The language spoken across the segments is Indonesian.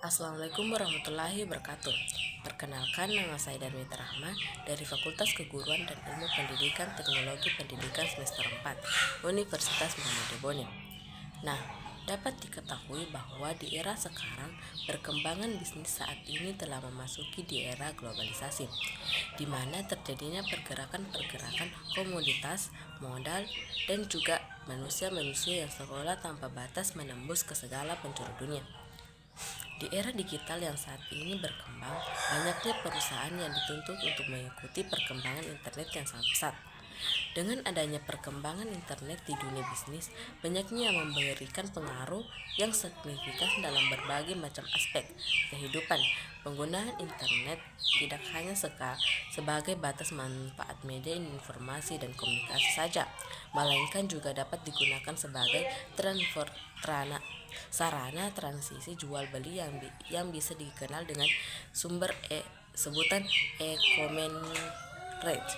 Assalamualaikum warahmatullahi wabarakatuh. Perkenalkan, nama saya Darmita Rahma dari Fakultas Keguruan dan Ilmu Pendidikan Teknologi Pendidikan semester 4 Universitas Muhammad Ibn. Nah, dapat diketahui bahwa di era sekarang perkembangan bisnis saat ini telah memasuki di era globalisasi, di mana terjadinya pergerakan-pergerakan komoditas, modal, dan juga manusia-manusia yang seolah tanpa batas menembus ke segala penjuru dunia. Di era digital yang saat ini berkembang, banyaknya perusahaan yang dituntut untuk mengikuti perkembangan internet yang sangat pesat. Dengan adanya perkembangan internet di dunia bisnis, banyaknya yang memberikan pengaruh yang signifikan dalam berbagai macam aspek kehidupan. Penggunaan internet tidak hanya sebagai batas manfaat media informasi dan komunikasi saja, melainkan juga dapat digunakan sebagai sarana transisi jual beli yang bisa dikenal dengan sebutan e-commerce.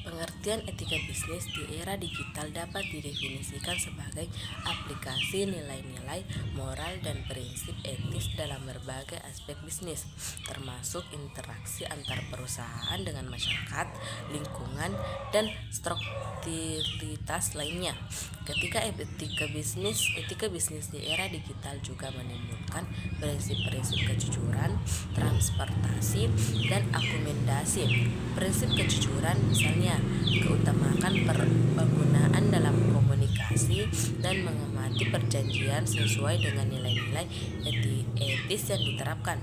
Pengertian etika bisnis di era digital dapat didefinisikan sebagai aplikasi nilai-nilai moral dan prinsip etis dalam berbagai aspek bisnis, termasuk interaksi antar perusahaan dengan masyarakat, lingkungan, dan strukturalitas lainnya. Ketika etika bisnis di era digital juga menimbulkan prinsip-prinsip kejujuran, transportasi, dan akomodasi. Prinsip kejujuran misalnya keutamakan penggunaan dalam komunikasi dan mengamati perjanjian sesuai dengan nilai-nilai etis yang diterapkan.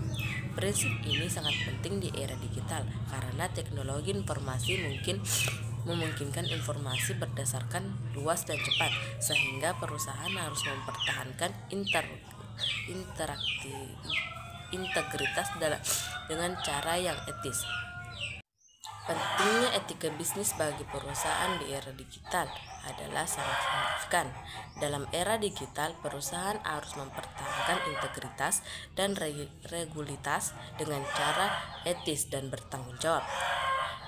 Prinsip ini sangat penting di era digital karena teknologi informasi memungkinkan informasi berdasarkan luas dan cepat, sehingga perusahaan harus mempertahankan integritas dengan cara yang etis. Pentingnya etika bisnis bagi perusahaan di era digital adalah sangat signifikan. Dalam era digital, perusahaan harus mempertahankan integritas dan regularitas dengan cara etis dan bertanggung jawab.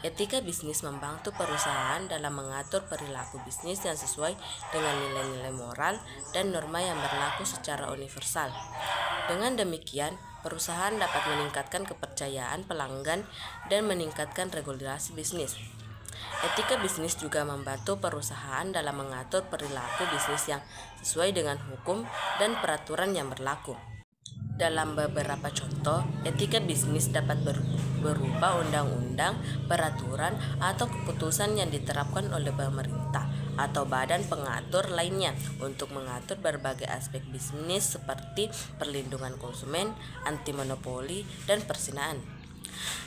Etika bisnis membantu perusahaan dalam mengatur perilaku bisnis yang sesuai dengan nilai-nilai moral dan norma yang berlaku secara universal. Dengan demikian, perusahaan dapat meningkatkan kepercayaan pelanggan dan meningkatkan regulasi bisnis. Etika bisnis juga membantu perusahaan dalam mengatur perilaku bisnis yang sesuai dengan hukum dan peraturan yang berlaku. Dalam beberapa contoh, etika bisnis dapat berupa undang-undang, peraturan, atau keputusan yang diterapkan oleh pemerintah atau badan pengatur lainnya untuk mengatur berbagai aspek bisnis seperti perlindungan konsumen, anti monopoli, dan perzinaan.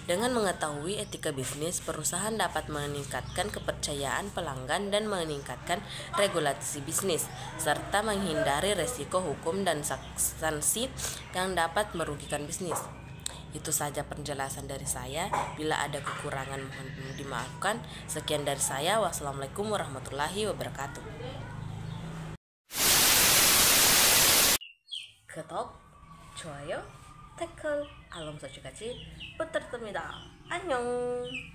Dengan mengetahui etika bisnis, perusahaan dapat meningkatkan kepercayaan pelanggan dan meningkatkan regulasi bisnis, serta menghindari resiko hukum dan sanksi yang dapat merugikan bisnis. Itu saja penjelasan dari saya. Bila ada kekurangan mohon dimaafkan. Sekian dari saya. Wassalamualaikum warahmatullahi wabarakatuh. 구독, 좋아요, 댓글, 알람 설정까지 부탁드립니다. 안녕.